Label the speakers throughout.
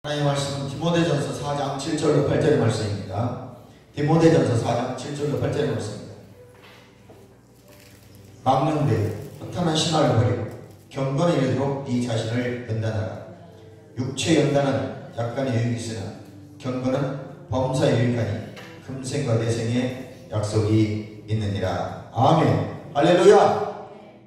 Speaker 1: 하나님의 말씀은 디모데전서 4장 7절로 8절의 말씀입니다. 디모데전서 4장 7절로 8절의 말씀입니다. 막는데 허탄한 신화를 버리고 경건에 이르도록 네 자신을 연단하라. 육체 연단은 약간의 유익이 있으나 경건은 범사에 유익하니 금생과 내생에 약속이 있느니라. 아멘. 할렐루야.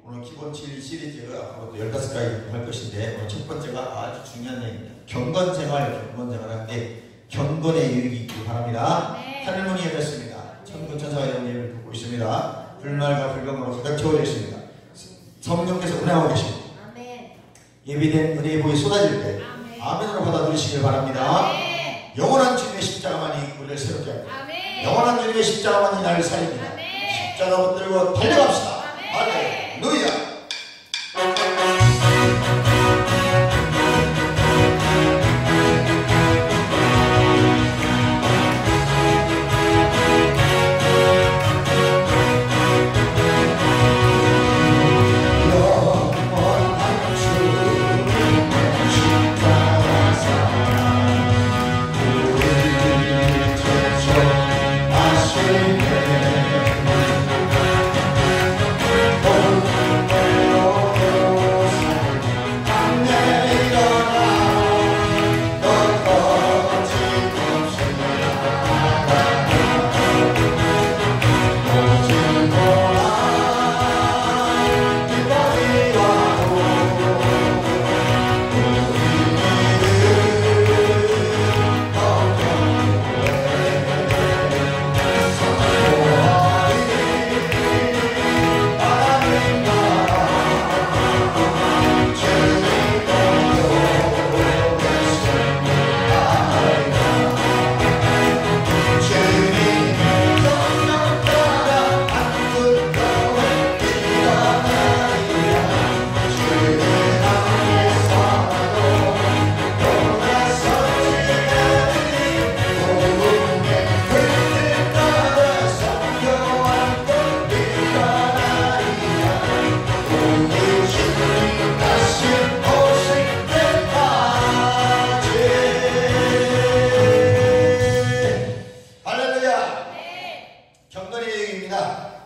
Speaker 1: 오늘 기본 진리 시리즈 앞으로 또 15가지 할 것인데 오늘 첫 번째가 아주 중요한 내용입니다. 경건생활 하는데 경건의 유익이 있기 바랍니다. 하늘문이 열렸습니다. 천군 천사가 여러분을 돕고 있습니다. 불말과 불경으로 가득 채워져 있습니다. 성령께서 운행하고 계십니다. 예비된 은혜의 복이 쏟아질 때 아멘으로 받아들이시길 바랍니다. 영원한 주님의 십자가만이 우리를 새롭게 합니다. 영원한 주님의 십자가만이 나를 살립니다. 십자가 붙들고 달려갑시다. 할렐루야.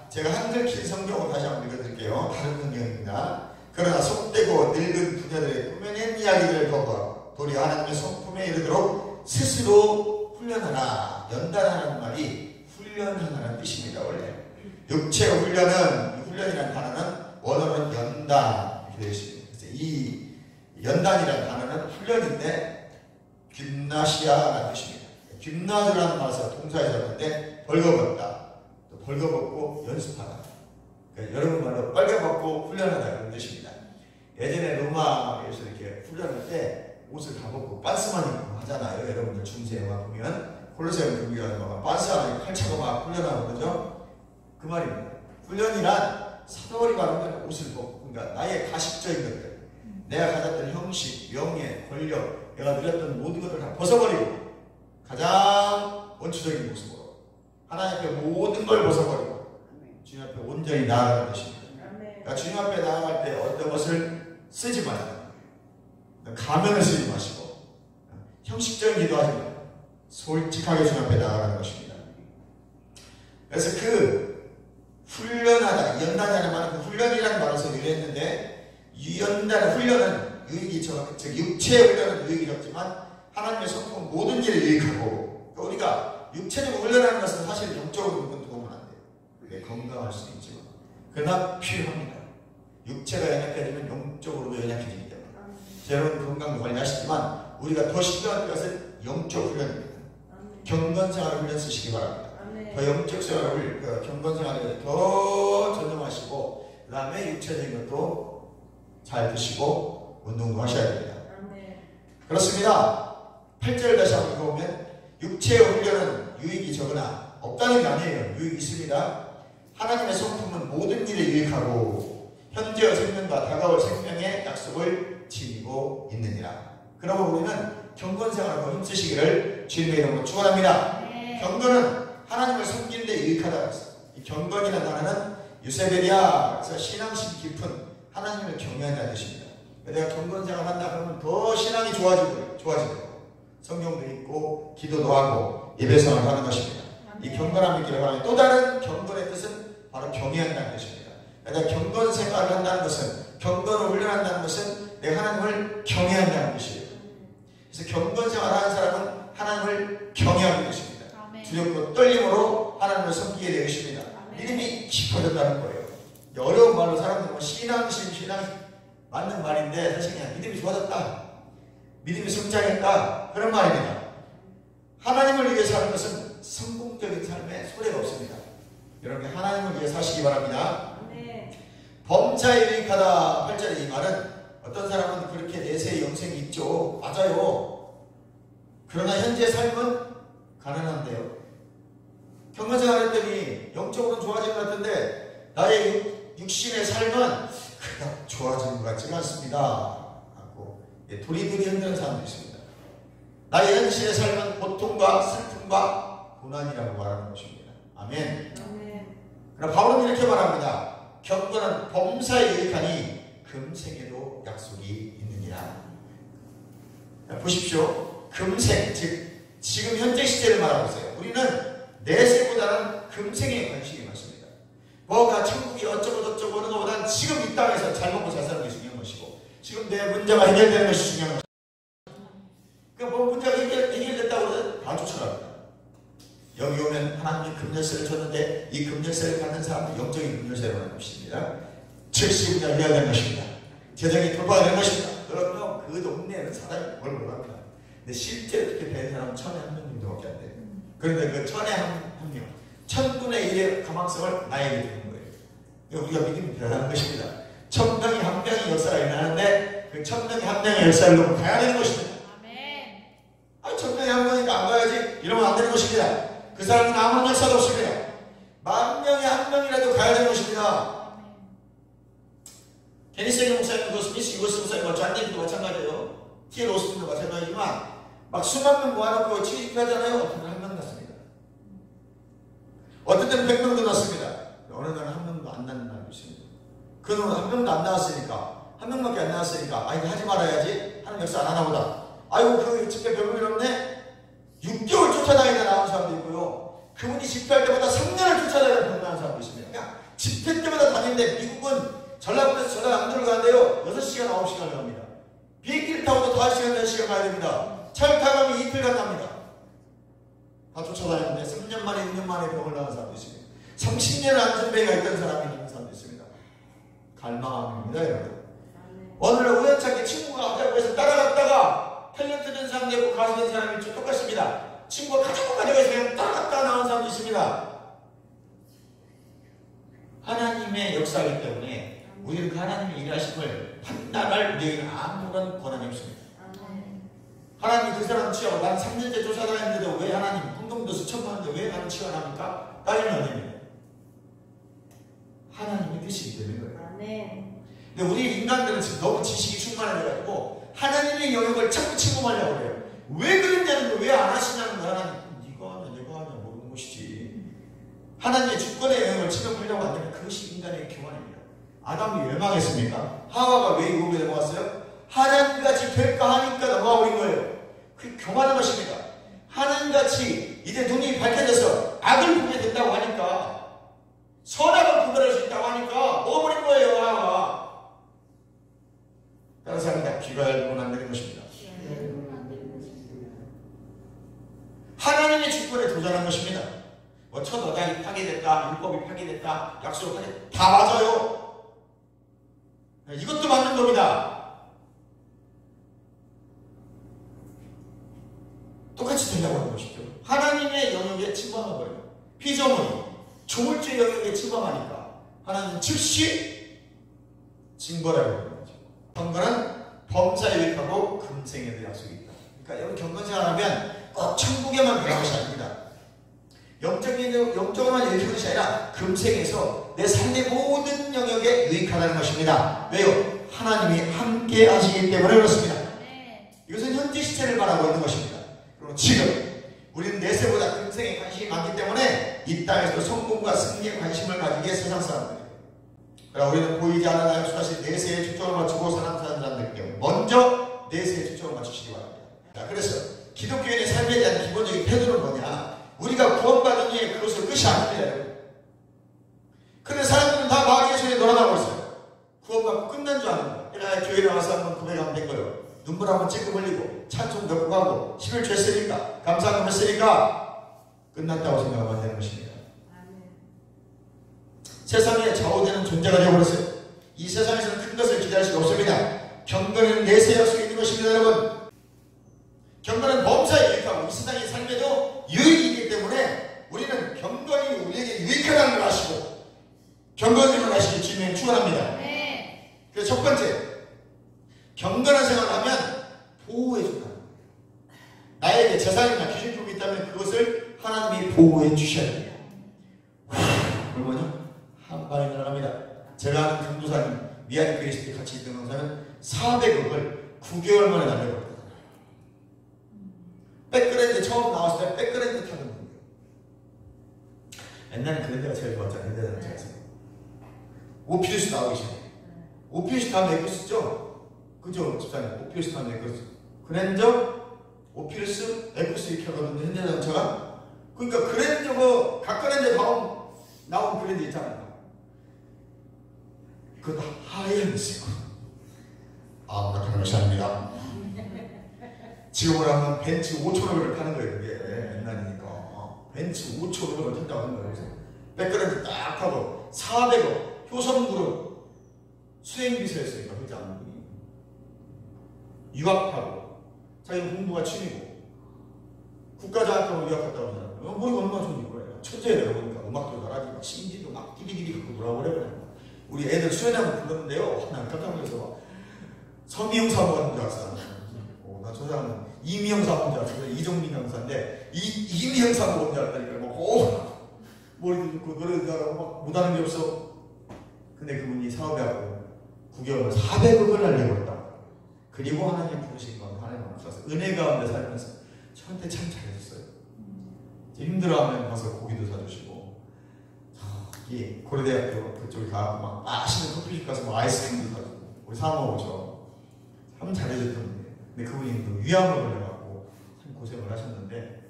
Speaker 1: 제가 한글 긴 성경을 다시 한번 읽어드릴게요. 다른 성경입니다. 그러나 속되고 늙은 부녀들의 꾸며낸 이야기들을 거부하고 도리 하나님의 성품에 이르도록 스스로 훈련하라. 연단하는 말이 훈련하라는 뜻입니다. 원래 육체 훈련은, 훈련이라는 단어는 원어는 연단 이렇게 되어 있습니다. 그래서 이 연단이라는 단어는 훈련인데 그나시아라는 뜻입니다. 그나즈라는 말에서 동사에 잡는데 벌거벗다, 또 벌거벗고 연습하다. 그러니까 여러분 말로 빨개벗고 훈련하다 그런 뜻입니다. 예전에 로마에서 이렇게 훈련할 때 옷을 다 벗고 빤스만 입고 하잖아요. 여러분들 중세 영화 보면 콜로세움 경기가 막 빤스 안에 칼 차고 막 훈련하고 그러죠. 그 말입니다. 훈련이란 사도리 바르면 옷을 벗고, 그러니까 나의 가식적인 것들, 내가 가졌던 형식, 명예, 권력, 내가 누렸던 모든 것들을 다 벗어버리고 가장 원초적인 모습으로 하나님 앞에 모든 걸 벗어버리고 주님 앞에 온전히 나아가는 것입니다. 그러니까 주님 앞에 나아갈 때 어떤 것을 쓰지 마세요. 가면을 쓰지 마시고 형식적인 기도하지 마세요. 솔직하게 주님 앞에 나아가는 것입니다. 그래서 그 훈련하다, 연단하는 말은 그 훈련이라는 말에서 유래했는데, 이 연단의 훈련은 유익이 즉 육체의 훈련은 유익이 적지만 하나님의 성품 모든 일을 유익하고, 우리가 육체적으로 훈련하는 것은 사실 영적으로 도움은 안 돼요. 건강할 수도 있지만 그러나 필요합니다. 육체가 연약해지면 영적으로도 연약해지기 때문에 여러분 건강도 관리하시지만 우리가 더 신경할 것은 영적 훈련입니다. 경건생활을 훈련 쓰시기 바랍니다. 더 영적 생활을, 경건생활에 더 전념하시고 그 다음에 육체적인 것도 잘 드시고 운동도 하셔야 됩니다. 그렇습니다. 8절 다시 한번 읽어보면 육체의 훈련은 유익이 적으나 없다는 게 아니에요. 유익이 있습니다. 하나님의 성품은 모든 일에 유익하고 현재의 생명과 다가올 생명의 약속을 지니고 있느니라. 그러므로 우리는 경건생활을 힘쓰시기를 주님의 이름으로 축원합니다. 경건은 하나님을 섬기는 데 유익하다고 했어요. 이 경건이라는 단어는 유세베리아, 그래서 신앙심 깊은 하나님을 경외한다는 뜻입니다. 내가 경건생활을 한다 그러면 더 신앙이 좋아지고 성경도 읽고 기도도 하고 예배생활을 하는 것입니다. 이 경건함을 있기를 바라며 또 다른 경건의 뜻은 바로 경외한다는 뜻입니다. 내가 경건 생활을 한다는 것은 경건을 훈련한다는 것은 내가 하나님을 경외한다는 뜻이에요. 그래서 경건 생활을 하는 사람은 하나님을 경외하는 것입니다. 두렵고 떨림으로 하나님을 섬기게 되어 있습니다. 믿음이 깊어졌다는 거예요. 어려운 말로 사람들은 뭐 신앙심 맞는 말인데 사실 그냥 믿음이 좋아졌다, 믿음이 성장했다, 그런 말입니다. 하나님을 위해 사는 것은 성공적인 삶에 소리가 없습니다. 여러분 하나님을 위해 사시기 바랍니다. 범사에 유익하다 8절의 이 말은 어떤 사람은 그렇게 내세의 영생이 있죠. 맞아요. 그러나 현재 삶은 가난한데요. 경건생활 했더니 영적으로는 좋아진 것 같은데 나의 육신의 삶은 그닥 좋아지는 것 같지가 않습니다 하고 도리도리 흔드는 사람도 있습니다. 나의 현실의 삶은 고통과 슬픔과 고난이라고 말하는 것입니다. 아멘. 그럼 바울은 이렇게 말합니다. 경건은 범사에 유익하니 금생에도 약속이 있느니라. 보십시오. 금생, 즉 지금 현재 시제를 말하고 있어요. 우리는 내세보다는 금생에 관심이 많습니다. 뭐가 천국이 어쩌고 저쩌고 하는 것보다는 지금 이 땅에서 잘 먹고 잘 사는 게 중요한 것이고 지금 내 문제가 해결되는 것이 중요한 것이고, 그러니까 뭐 문제가 해결됐다고 해서 다 쫓아갑니다. 여기 오면 하나님이 금열쇠를 줬는데 이 금열쇠를 갖는 사람은 영적인 금열쇠로 하는 것입니다. 70분야 해야 되는 것입니다. 재정이 돌파가 되는 것입니다. 그러면 그 동네에는 사람이 뭘 몰랍니다. 근데 실제 그렇게 된 사람은 1000에 1명밖에 안 돼요. 그런데 그 1000에 1명, 1000분의 1의 가망성을 나에게 주는 거예요. 우리가 믿음이 대단한 것입니다. 1000명이 1명의 역사가 일어나는데 그 1000명이 1명의 역사를 놓고 가야 되는 것입니다. 아, 1000명이 1명이니까 안 가야지 이러면 안 되는 것입니다. 그 사람은 아무런 역사도 없습니다. 10,000명에 1명이라도 가야 되는 것입니다. 케니스 목사님도 스미스 유거스 목사님과 잔디도 마찬가지예요. T.L. 오스틴도 마찬가지지만 막 수만 명 모아놓고 취직하잖아요. 어떤 때는 1명 났습니다. 어떤 때는 100명도 났습니다. 어느 날은 1명도 안 나는 날도 있습니다. 그 놈은 1명도 안 나왔으니까 1명밖에 안 나왔으니까 이거 하지 말아야지 하는 역사 안 하나 보다. 아이고 그 집회 별로 없네. 6개월 쫓아다니다 나온 사람도 있고요. 그분이 집회할 때마다 3년을 쫓아다니다 나온 사람도 있습니다. 그냥 집회 때마다 다니는데 미국은 전라도에서 전라 양주를 가는데요. 6시간 9시간을 갑니다. 비행기를 타고도 5시간 4시간 가야 됩니다. 차를 타고 가면 이틀 간답니다. 다 쫓아다니는데 3년 만에 6년 만에 병을 나간 사람도 있습니다. 30년을 안전벨가 있던 사람이 있는 사람도 있습니다. 갈망합니다 여러분. 오늘 우연찮게 친구가 하자고 해서 따라갔다가 탤런트 된 사람 되고 가수 된 사람이 좀 똑같습니다. 친구가 가자고 해서 그냥 따라갔다 나온 사람도 있습니다. 하나님의 역사이기 때문에 우리는 그 하나님의 일하심을 판단할 우리에게는 아무런 권한이 없습니다. 하나님이 그 사람 취하고 난 3년째 쫓아다녔는데도 왜 하나님 운동도 수천만원인데 왜 나는 취하 합니까? 따지면 안 됩니다. 하나님의 뜻이기 때문에 그래요. 근데 우리 인간들은 지금 너무 지식이 충만해져가지고 하나님의 영역을 자꾸 침범하려고 그래요. 왜 그랬냐는 거, 왜 안 하시냐는 거. 하나님 네가 하냐 내가 하냐 모르는 것이지. 하나님의 주권의 영역을 침범하려고 한다면 그것이 인간의 교만입니다. 아담이 왜 망했습니까? 하와가 왜 유혹에 넘어갔어요? 하나님같이 될까 하니까 넘어가버린 거예요. 그게 교만한 것입니다. 하나님같이 이제 눈이 밝혀져서 악을 보게 된다고 하니까, 선악을 구별할 수 있다고 하니까 먹어버린 거예요. 하와가. 다른 사람이 다 귀가 얇으면 안 되는 것입니다. 하나님의 주권에 도전한 것입니다. 뭐 첫 어장이 파괴됐다, 율법이 파괴됐다, 약속이 파괴됐다, 다 맞아요. 이것도 맞는 겁니다. 똑같이 되려고 하는 것이죠. 하나님의 영역에 침범한 거예요. 피조물이 조물주의 영역에 침범하니까 하나님은 즉시 징벌하려고 하는 거죠. 경건은 범사에 유익하고 금생에도 약속이 있다. 그러니까 여러분 경건생활하면 꼭 천국에만 가는 것이 아닙니다. 영적으로만 유익한 것이 아니라 금생에서 내 삶의 모든 영역에 유익하다는 것입니다. 왜요? 하나님이 함께 하시기 때문에 그렇습니다. 이것은 현재 시제를 말하고 있는 것입니다. 그리고 지금 우리는 내세보다 금생에 관심이 많기 때문에 이 땅에서 성공과 승리에 관심을 가지게 세상 사람들이에요. 그러나 우리는 보이지 않는 약속하신 내세에 초점을 맞추고 사는 사람들에게 먼저 내세에 초점을 맞추시기 바랍니다. 자, 그래서 기독교인의 삶에 대한 기본적인 태도는 뭐냐? 우리가 구원받은 후에 그것으로 끝이 아닙니다. 그런데 사람들은 다 마귀의 손에 놀아나고 있어요. 구원받고 끝난 줄 아는 거예요. 내가 교회 나와서 한번 고백하면 된 거예요. 눈물 한번 찔끔 흘리고 찬송 몇 번 하고 11조 했으니까 감사금 했으니까 끝났다고 생각하면 되는 것입니다. 세상에 좌우되는 존재가 되어버렸어요. 이 세상에서는 큰 것을 기대할 수가 없습니다. 경건은 내세울 수 있는 것입니다. 여러분, 경건은 범사에 유익하고 이 세상의 삶에도 유익이기 때문에 우리는 경건이 우리에게 유익하다는 걸 아시고 경건을 하시길 주님의 축원합니다. 그래서 첫 번째, 경건한 생활을 하면 보호해준다. 나에게 재산이나 귀신품이 있다면 그것을 하나님이 보호해 주셔야 돼요. 그러면요 한 방에 날아갑니다. 제가 아는 강도사님 미아리 그리스도에 같이 있던 강사는 400억을 9개월 만에 날려버렸다. 백그랜드 처음 나왔을 때 백그랜드 타는 거예요. 옛날에 그랜드가 제일 좋았잖아요. 현대자동차에서 오피우스 나오기 전에 오피우스 다음 에쿠스죠? 그죠? 집사님 오피우스 다음 에쿠스 그랜저 오피우스 에쿠스 이렇게 하거든요. 현대자동차가. 그러니까 그랜저 뭐 각그랜저 다음 나온 그랜저 있잖아요. 그거 다 하얀 색으로 아무렇게나 것이 아닙니다. 지금으로 하면 벤츠 5,000원을 타는 거예요. 그게 옛날이니까 벤츠 5,000원을 탄다고 하는 거예요. 그래서 백그랜드 딱 하고 400억 효성그룹 수행비서였으니까 그렇지 않은 분이 유학하고 자기는 공부가 취미고 국가장학금을 유학했다고 하잖아요. 머리가 얼마나 좋은 거예요. 천재예요. 그러니까 음악도 잘하지 신지도 막 디비디비 갖고 놀아버려요. 우리 애들 수련회를 불렀는데요. 난 깜짝 놀라서 서미영 사모가 는 줄 알았어. 나 저 사람은 이미영 사모인 줄 알았어. 이종민 형사인데 이미영 사모인 줄 알았다니까. 머리도 좋고 노래도 잘하고 막 못하는 게 없어. 근데 그분이 사업해하고 9개월 400억을 날려버렸다. 그리고 하나님 부르신 건 하나님 앞서서 은혜 가운데 살면서 저한테 참 잘해줬어요. 힘들어하면 가서 고기도 사주시고 이 고려대학교 그쪽에 가고 막 맛있는 커피숍 가서 막 아이스크림도 사주고 우리 사모 오죠. 참 잘해줬던 분이에요. 근데 그분이 또 위암을 걸려갖고 참 고생을 하셨는데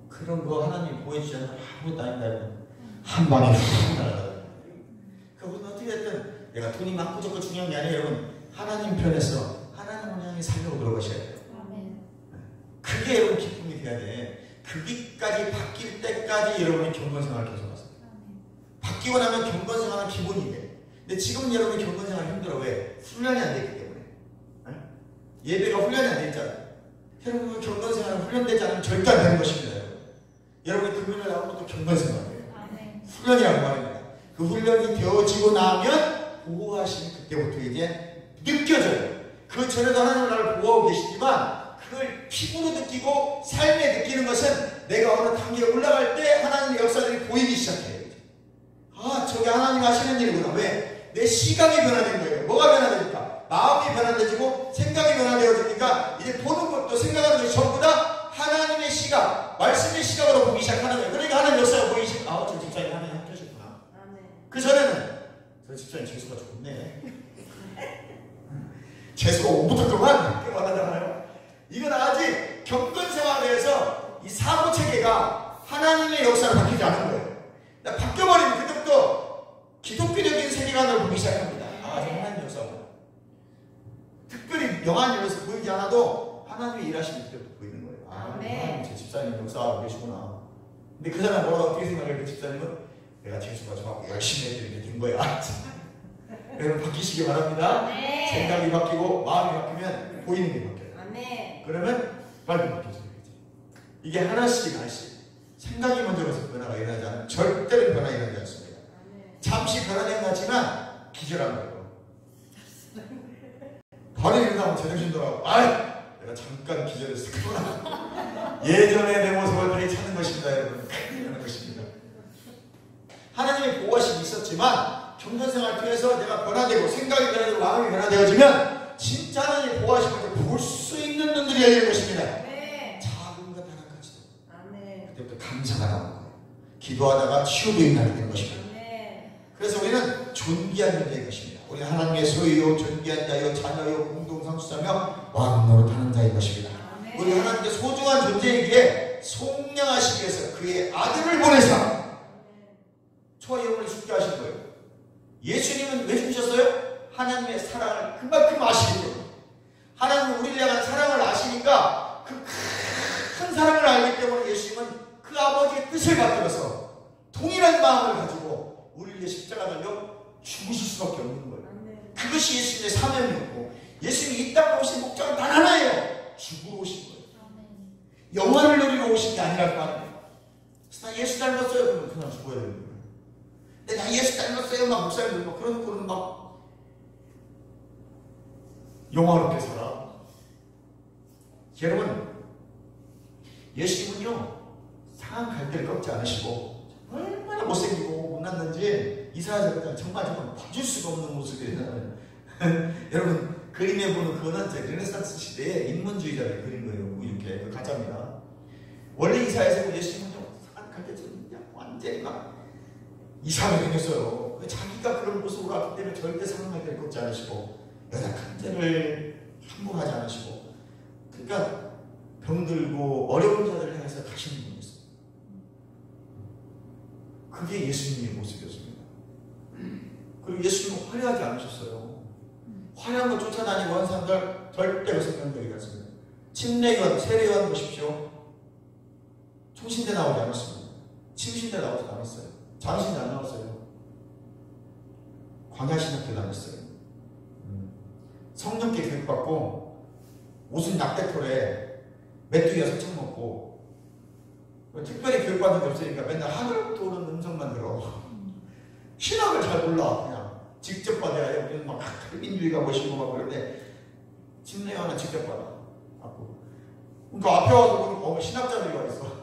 Speaker 1: 그런 거 하나님 보여주잖아요. 아무것도 아니다. 한 방에 훅 날아가요. 그분은 어떻게 됐든 내가 돈이 많고 저거 중요한 게 아니에요. 여러분 하나님 편에서 하나님을 향해 살려고 들어가셔야 돼요. 그게 여러분 기쁨이 돼야 돼. 그기까지 바뀔 때까지 여러분이 경건생활을 계속 하세요. 바뀌고 나면 경건생활은 기본이 돼. 근데 지금 여러분이 경건생활 힘들어. 왜? 훈련이 안 되기 때문에. 예배가 훈련이 안 되잖아요. 여러분 경건생활은 훈련되지 않으면 절대 안 되는 것입니다. 여러분이 금요일에 나오면 또 경건생활이에요. 훈련이라는 말입니다. 그 훈련이 되어지고 나면 보호하시는 그때부터 이제 느껴져요. 그 전에도 하나님은 나를 보호하고 계시지만 그걸 피부로 느끼고 삶에 느끼는 것은 내가 어느 단계에 올라갈 때 하나님의 역사들이 보이기 시작해요. 저게 하나님 하시는 일이구나. 왜? 내 시각이 변화된 거예요. 뭐가 변화되니까? 마음이 변화되지고 생각이 변화되어지니까 이제 보는 것도 생각하는 것이 전부 다 하나님의 시각, 말씀의 시각으로 보기 시작하는 거예요. 그러니까 하나님 역사가 보이기 시작. 저 집사님 하나님 함께 하셨구나. 그 전에는 저 집사님 재수가 좋네. 재수가 5부터 그만 그렇게 말하잖아요. 이건 아직 경건생활에서 이 사고체계가 하나님의 역사를 바뀌지 않은 거예요. 바뀌어버리면 그때부터 기독교적인 세계관을 보기 시작합니다. 저 하나님 역사고. 특별히 명한 일에서 보이지 않아도 하나님의 일하시는 그때부터 보이는 거예요. 하나님 제 집사님 역사하고 계시구나. 근데 그 사람 뭐라고 어떻게 생각해요? 그 집사님은 내가 재수가 좋았고 열심히 해드리게 된 거야. 여러분 바뀌시기 바랍니다. 생각이 바뀌고 마음이 바뀌면 보이는 게 바뀌어요. 그러면 말도 바뀌어져요. 이게 하나씩 생각이 먼저 가서 변화가 일어나지 않으면 절대로 변화가 일어나지 않습니다. 잠시 변화된 것 같지만 기절한 거예요. 바로 일어나면 제정신 돌아오고 내가 잠깐 기절했었구나. 예전의 내 모습을 다시 찾는 것입니다. 여러분 그런 것입니다. 하나님의 보호하심이 있었지만 경건생활을 통해서 내가 변화되고 생각이 변화되고 마음이 변화되어지면 진짜 하나님의 보호하심을 볼 수 있는 눈들이 열리는 것입니다. 작은 것 하나까지도 그때부터 감사가 나오는 거예요. 기도하다가 치유되는 날이 되는 것입니다. 그래서 우리는 존귀한 존재인 것입니다. 우리는 하나님의 소유요 존귀한 자요 자녀요 공동상수자며 왕노릇하는 자인 것입니다. 우리 하나님께 소중한 존재이기에 속량하시기 위해서 그의 아들을 보내사 저와 영혼을 죽게 하신 거예요. 예수님은 왜 죽으셨어요? 하나님의 사랑을 그만큼 아시기 때문에. 하나님은 우리를 향한 사랑을 아시니까 그 큰 사랑을 알기 때문에 예수님은 그 아버지의 뜻을 받들어서 동일한 마음을 가지고 우리를 위해 십자가 달려 죽으실 수밖에 없는 거예요. 그것이 예수님의 사명이었고, 예수님이 이 땅에 오신 목적은 단 하나예요. 죽으러 오신 거예요. 영원을 누리러 오신 게 아니랄 거 아니에요. 나 예수 닮았어요. 그러면 그냥 죽어야 되는 거예요. 근데 나 예수 닮았어요. 막 목사님들 막 그런 막 영화롭게 살아. 여러분, 예수님은요 상한 갈대를 꺾지 않으시고 얼마나 못생기고 못났는지 이사야가 정말 봐줄 수가 없는 모습이에요. 여러분, 그림에 보는 그거는 르네상스 시대의 인문주의자들이 그린 거예요. 이렇게 그 가짜입니다. 원래 이사야에서 예수님은요 상한 갈대처럼 그냥 완전히 막 이상하게 생겼어요. 자기가 그런 모습으로 왔기 때문에 절대 상한 갈대를 꺾지 않으시고 연약한 자를 함부하지 않으시고, 그러니까 병들고 어려운 자들을 향해서 가시는 분이었어요. 그게 예수님의 모습이었습니다. 그리고 예수님은 화려하지 않으셨어요. 화려한 거 쫓아다니고 하는 사람들 절대 그 생각들이 같습니다. 침례요한, 세례요한 보십시오. 총신대 나오지 않았습니다. 침신대 나오지 않았어요. 장신대 안 나왔어요. 광야신학교 다녔어요. 성령께 교육받고 옷은 낙대톨에 메뚜기가 서청 먹고, 특별히 교육받는 게 없으니까 맨날 하늘부터 오는 음성만 들어. 신학을 잘 몰라. 그냥 직접 받아야 해. 우리는 막 민주의가 멋있고 막 그런데 침례 하나 직접 받아. 그러니까 앞에 와서 신학자들이 와 있어.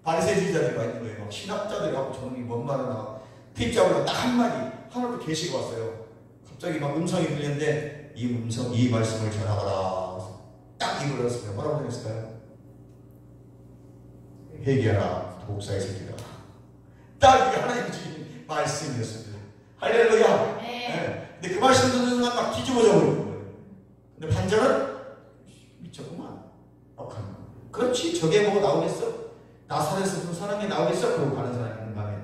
Speaker 1: 바리새주의자들이 와 있는 거예요. 막 신학자들이 하고 저는 뭔 말이나 픽잡으로 딱 한마디 하늘부터 계시가 왔어요. 갑자기 막 음성이 들리는데 이 말씀을 전하거라. 딱 이걸 했어요. 뭐라고 했을까요? 회개하라, 도옥사의 새끼라. 딱 이게 하나님의 주신 말씀이었습니다. 할렐루야. 네. 근데 그 말씀 듣는 순간 막 뒤집어져 버리는 거예요. 근데 반전은 미쳤구만. 그렇지, 저게 뭐 나오겠어? 나사렛에서 무슨 사람이 나오겠어? 그러고 가는 사람이 있는 밤에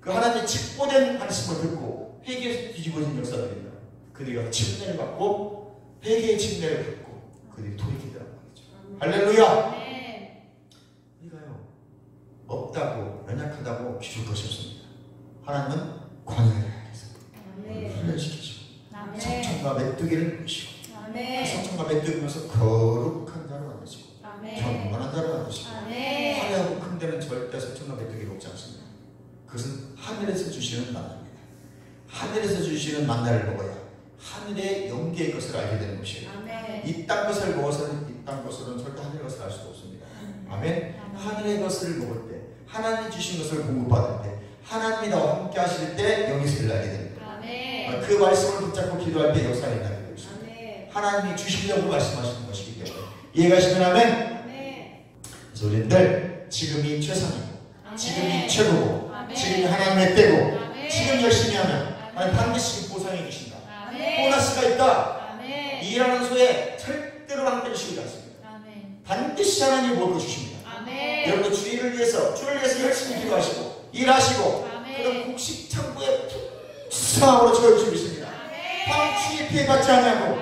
Speaker 1: 그 하나님의 직보된 말씀을 듣고 회개에서 뒤집어진 역사들입니다. 그들이 침례를 받고 회개의 침례를 받고 그들이 돌이키더라는 거죠. 할렐루야. 우리가요 없다고 연약하다고 비줄 것이 없습니다. 하나님은 광야를 훈련시키시고 성천과 메뚜기를 보시고 성천과 메뚜기면서 거룩한 자로 만드시고 경건한 자로 만드시고 화려하고 큰 데는 절대 성천과 메뚜기를 먹지 않습니다. 그것은 하늘에서 주시는 만나입니다. 하늘에서 주시는 만나를 먹어야 하늘의 영계의 것을 알게 되는 것이에요. 이 땅 것을 먹어서는 이 땅 것으로는 절대 하늘의 것을 알 수가 없습니다. 아멘. 하늘의 것을 먹을 때, 하나님이 주신 것을 공급받을 때, 하나님이 나와 함께 하실 때 영이 소리를 알게 됩니다. 그 말씀을 붙잡고 기도할 때 역사가 일어나게 되고 있습니다. 하나님이 주시려고 말씀하시는 것이기 때문에 이해가시면 아멘. 그래서 우리들 지금이 최선이고 지금이 최고고 지금이 하나님의 때고 지금 열심히 하면 반드시 보상해 주신다. 보너스가 있다. 일하는 소에 절대로 방패를 씌우지 않습니다. 반드시 하나님이 먹어 주십니다. 여러분 주를 위해서 열심히 기도하시고 일하시고 그럼 곡식 창고에 풍성함으로 채워주시고 있습니다. 황취에 피해받지 아니하고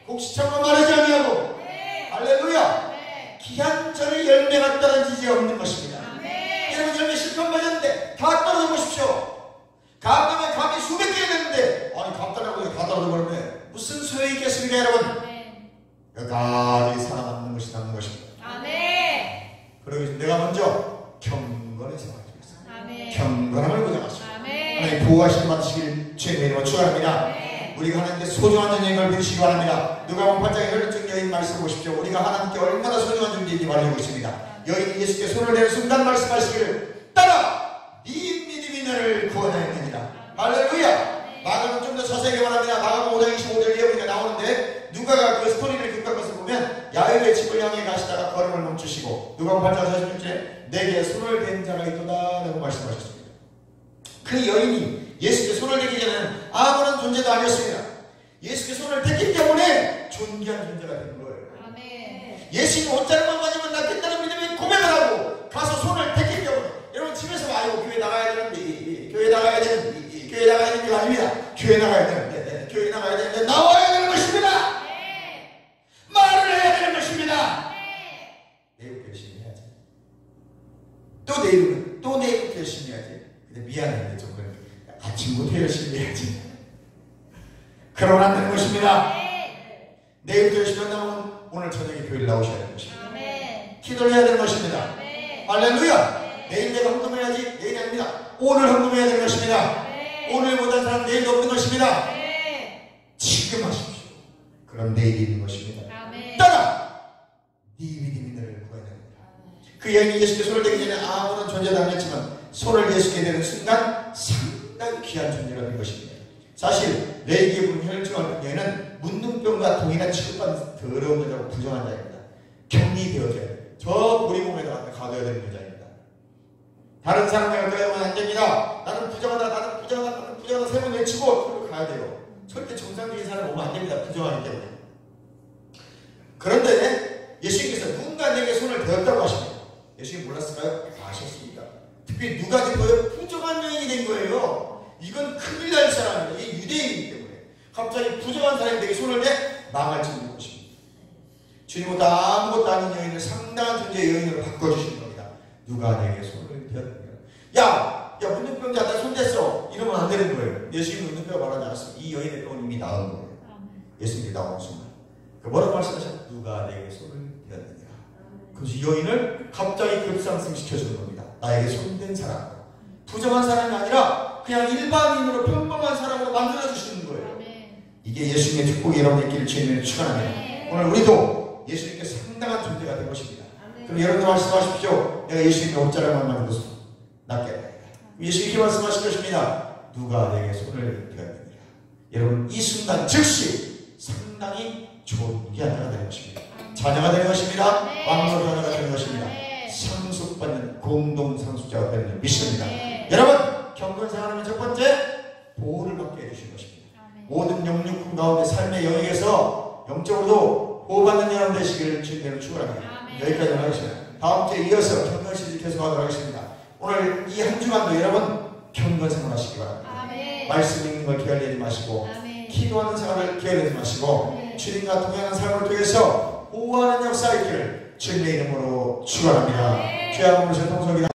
Speaker 1: 곡식 창고 마르지 아니하고 할렐루야. 귀한 절의 열매가 떨어지지 없는 것입니다. 여러분 열매 실컷 맞았는데 다 떨어져 보십시오. 감동에 감이 수백 개 됐는데 아니 감탄하고 다 떨어져 버렸네. 무슨 소용이 있겠습니까 여러분? 여기까지 살아남는 것이 남는 것입니다. 그리고 내가 먼저 경건해서 말씀했습니다. 경건함을 보장하시고 하나님 보호하시기 받으시길 주님의 이름으로 축원합니다. 우리가 하나님께 소중한 존재임을 믿으시기 바랍니다. 누가복음 8장의 혈육적 여인 말씀 보십시오. 우리가 하나님께 얼마나 소중한 존재인지 말해주고 있습니다. 여인이 예수께 손을 대는 순간 말씀하시기를 따라 네 믿음이 너를 구원하였느니라. 할렐루야. 마가복음 좀 더 자세하게 말합니다. 마가복음 5장 25절 예언이 나오는데 누가가 그 스토리를 기록한 것을 보면 야이로의 집을 향해 가시다가 걸음을 멈추시고 누가복음 8장 46절에 내게 손을 댄 자가 있도다 라고 말씀하셨습니다. 그 여인이 예수께 손을 대기 전에는 아무런 존재도 아니었습니다. 예수께 손을 댔기 때문에 존귀한 존재가 된 거예요. 예수님 옷자락만 맞으면 낫겠다는 믿음의 고백을 하고 가서 손을 대기 때문에 여러분 집에서 아이고 교회 나가야 되는데 교회 나가야 되는데 교회 나가야 되는 게 아닙니다. 교회 나가야 되는데 교회 나가야 되는데 나와야 되는 것입니다. 말을 해야 되는 것입니다. 내일부터 열심히 해야지. 또 내일은 또 내일부터 열심히 해야지. 근데 미안한데 좀 아침부터 열심히 해야지. 그러면 안 되는 것입니다. 내일부터 열심히 한다면 오늘 저녁에 교회를 나오셔야 되는 것입니다. 기도를 해야 되는 것입니다. 할렐루야. 내일 내가 헌금해야지. 내일이 아닙니다. 오늘 헌금해야 되는 것입니다. 오늘 못한 사람 내일도 없는 것입니다. 지금 하십시오. 그럼 내일이 있는 것입니다. 따라 네 믿음이 너를 구해야 됩니다. 그 여인이 예수께 손을 대기 전에 아무런 존재도 아니었지만 손을 예수께 대는 순간 상당히 귀한 존재가 된 것입니다. 사실 레이기에 부른 혈증을 본 여인은 문둥병과 동일한 취급받는 더러운 여자고 부정한 자입니다. 격리되어져야 돼요. 저 보리몸에다가 가둬야 되는 여자입니다. 다른 사람과 연결하면 안 됩니다. 나는 부정하다, 나는 부정하다, 나는 부정하다 세 번 외치고 그걸로 가야 돼요. 절대 정상적인 사람 오면 안 됩니다. 부정하기 때문에. 그런데 예수님께서 누군가 내게 손을 대었다고 하십니다. 예수님 몰랐을까요? 아셨습니다. 특별히 누가 된 거예요? 부정한 여인이 된 거예요. 이건 큰일 날 사람입니다. 이게 유대인이기 때문에. 갑자기 부정한 사람이 내게 손을 대 망할 수 있는 것입니다. 주님보다 아무것도 아닌 여인을 상당한 존재의 여인으로 바꿔주시는 겁니다. 누가 내게 손을 대었느냐. 야, 문둥병자 나 손 댔어. 이러면 안 되는 거예요. 예수님은 문둥병 말하지 않았어요. 이 여인의 병은 이미 나은 거예요. 예수님이 나온 순간. 뭐라고 말씀하셨어요? 누가 내게 손을 대었느냐. 그래서 이 여인을 갑자기 급상승시켜주는 겁니다. 나에게 손댄 사람. 부정한 사람이 아니라 그냥 일반인으로 평범한 사람으로 만들어주시는 거예요. 이게 예수님의 축복이 여러분의 길을 주님을 축원합니다. 오늘 우리도 예수님께 상당한 존재가 될 것입니다. 그럼 여러분도 말씀하십시오. 내가 예수님의 옷자락만 만들어서 낫겠다. 예수님께 말씀하실 것입니다. 누가 내게 손을 대었느냐. 여러분 이 순간 즉시 상당히 좋은 자녀가 되는 것입니다. 자녀가 되는 것입니다. 왕노 자녀가 되는 것입니다. 상속받는 공동상속자가 되는 줄 믿습니다. 여러분 경건생활하면 첫 번째 보호를 받게 해주신 것입니다. 모든 영육군 가운데 삶의 영역에서 영적으로도 보호받는 여러분 되시기를 주님으로 축원합니다. 여기까지 하겠습니다. 다음 주에 이어서 경건시즌 계속하도록 하겠습니다. 오늘 이 한 주간도 여러분 경건생활 하시기 바랍니다. 말씀 읽는 걸 게을리지 마시고 기도하는 생활을 게을리지 마시고 주님과 동행하는 삶을 통해서 보호하는 역사 있기를 주님의 이름으로 축원합니다. 죄악을 모르신 통성이다.